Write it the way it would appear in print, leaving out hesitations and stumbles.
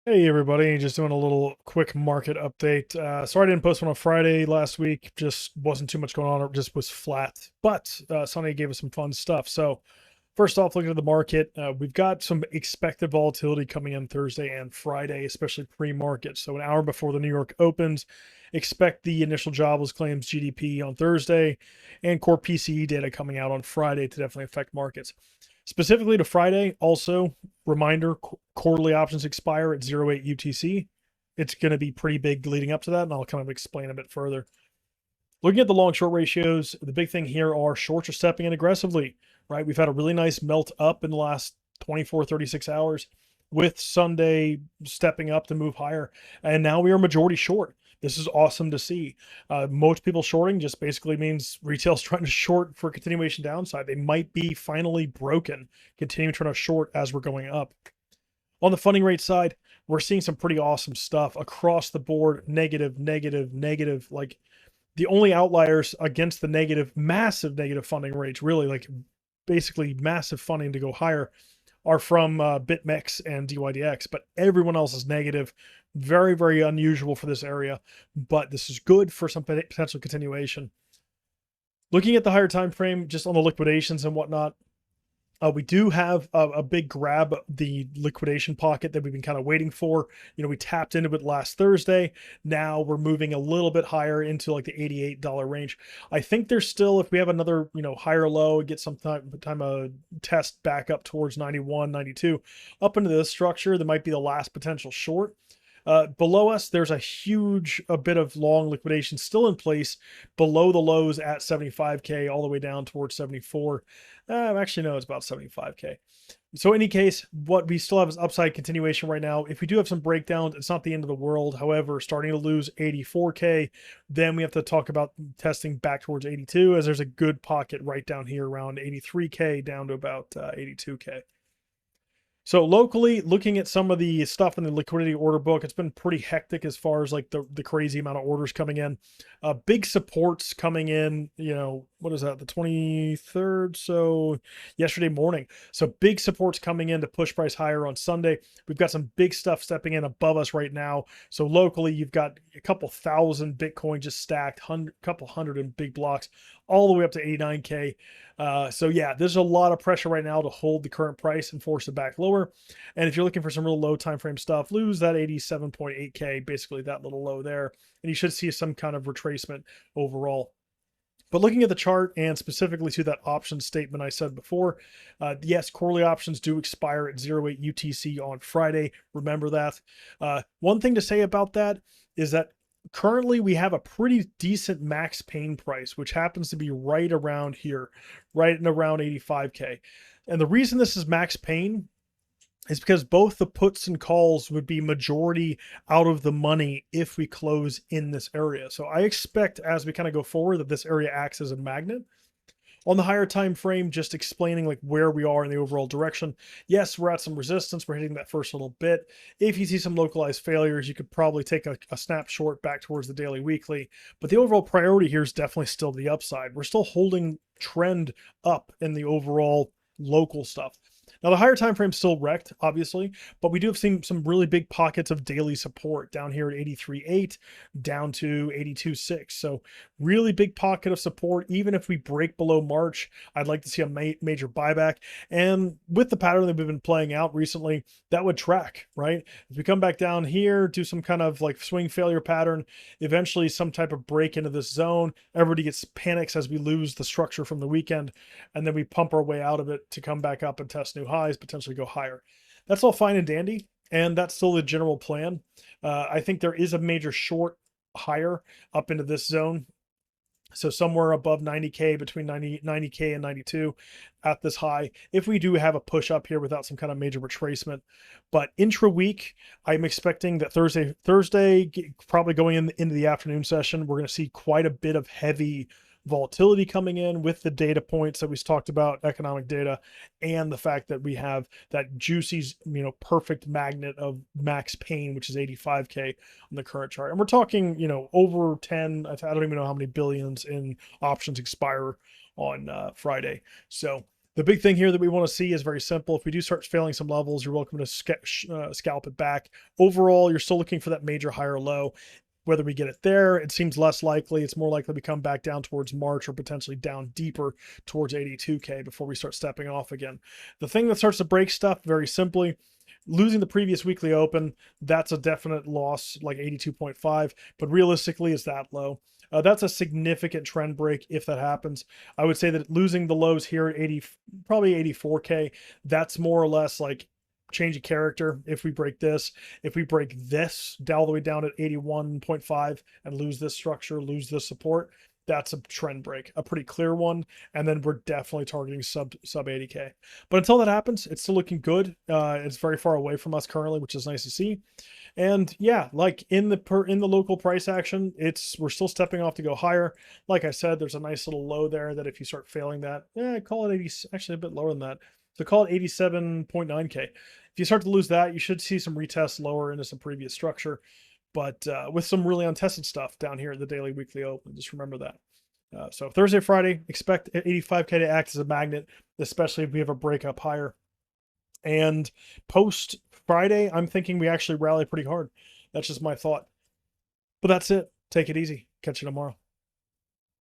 Hey everybody, just doing a little quick market update. Sorry I didn't post one on Friday last week. Just wasn't too much going on. It just was flat. But Sunday gave us some fun stuff. So first off, looking at the market, we've got some expected volatility coming in Thursday and Friday, especially pre-market. So an hour before the New York opens, expect the initial jobless claims GDP on Thursday and core PCE data coming out on Friday to definitely affect markets. Specifically to Friday, also reminder, quarterly options expire at 08 UTC. It's going to be pretty big leading up to that, and I'll kind of explain a bit further. Looking at the long short ratios, the big thing here are shorts are stepping in aggressively, right? We've had a really nice melt up in the last 24, 36 hours with Sunday stepping up to move higher. And now we are majority short. This is awesome to see. Most people shorting just basically means retail's trying to short for continuation downside. They might be finally broken, continuing trying to short as we're going up. On the funding rate side, we're seeing some pretty awesome stuff across the board. Negative, negative, negative. Like the only outliers against the negative, massive negative funding rates, really like basically massive funding to go higher, are from BitMEX and DYDX, but everyone else is negative. Very, very unusual for this area, but this is good for some potential continuation. Looking at the higher time frame, just on the liquidations and whatnot, we do have a big grab, the liquidation pocket that we've been kind of waiting for. We tapped into it last Thursday. Now we're moving a little bit higher into like the $88 range. I think there's still, if we have another, higher low, get some time a test back up towards 91, 92, up into this structure, that might be the last potential short. Below us, there's a bit of long liquidation still in place below the lows at 75K all the way down towards 74. Actually, no, it's about 75K. So in any case, what we still have is upside continuation right now. If we do have some breakdowns, it's not the end of the world. However, starting to lose 84K, then we have to talk about testing back towards 82, as there's a good pocket right down here around 83K down to about 82K. So locally, looking at some of the stuff in the liquidity order book, it's been pretty hectic as far as like the crazy amount of orders coming in. Big supports coming in, what is that, the 23rd? So yesterday morning. So big supports coming in to push price higher on Sunday. We've got some big stuff stepping in above us right now. So locally, you've got a couple thousand Bitcoin just stacked, couple hundred in big blocks, all the way up to 89K. So yeah, there's a lot of pressure right now to hold the current price and force it back lower. And if you're looking for some real low time frame stuff, lose that 87.8K, basically that little low there, and you should see some kind of retracement overall. But looking at the chart and specifically to that option statement I said before, yes, quarterly options do expire at 08 UTC on Friday. Remember that. One thing to say about that is that currently we have a pretty decent max pain price, which happens to be right around here, right in around 85K. And the reason this is max pain is because both the puts and calls would be majority out of the money if we close in this area. So I expect as we kind of go forward that this area acts as a magnet. On the higher time frame, just explaining like where we are in the overall direction. Yes, we're at some resistance. We're hitting that first little bit. If you see some localized failures, you could probably take a snap short back towards the daily weekly. But the overall priority here is definitely still the upside. We're still holding trend up in the overall local stuff. Now the higher time frame still wrecked, obviously, but we do have seen some really big pockets of daily support down here at 83.8 down to 82.6. So really big pocket of support. Even if we break below March, I'd like to see a major buyback. And with the pattern that we've been playing out recently, that would track, right? If we come back down here, do some kind of like swing failure pattern, eventually some type of break into this zone, everybody gets panics as we lose the structure from the weekend, and then we pump our way out of it to come back up and test new highs, potentially go higher. That's all fine and dandy, and that's still the general plan. I think there is a major short higher up into this zone. So somewhere above 90K, between 90K and 92 at this high, if we do have a push up here without some kind of major retracement. But intra-week, I'm expecting that Thursday, probably going into the afternoon session, we're going to see quite a bit of heavy volatility coming in with the data points that we talked about, economic data, and the fact that we have that juicy, perfect magnet of max pain, which is 85K on the current chart. And we're talking, over 10, I don't even know how many billions in options expire on Friday. So The big thing here that we want to see is very simple. If we do start failing some levels, you're welcome to scalp it back. Overall, you're still looking for that major higher low. Whether we get it there, it seems less likely. It's more likely we come back down towards March or potentially down deeper towards 82K before we start stepping off again. The thing that starts to break stuff, very simply, losing the previous weekly open, that's a definite loss, like 82.5, but realistically, it's that low. That's a significant trend break if that happens. I would say that losing the lows here at 80, probably 84K, that's more or less like change of character. If we break this, if we break this all the way down at 81.5 and lose this structure, lose this support, that's a trend break, a pretty clear one. And then we're definitely targeting sub 80K. But until that happens, it's still looking good. It's very far away from us currently, which is nice to see. And yeah, like in the local price action, we're still stepping off to go higher. Like I said, there's a nice little low there that if you start failing that, call it 80, actually a bit lower than that. So call it 87.9K. If you start to lose that, you should see some retests lower into some previous structure, but with some really untested stuff down here at the daily, weekly open. Just remember that. So Thursday, Friday, expect 85K to act as a magnet, especially if we have a break up higher. And post Friday, I'm thinking we actually rally pretty hard. That's just my thought. But that's it. Take it easy. Catch you tomorrow.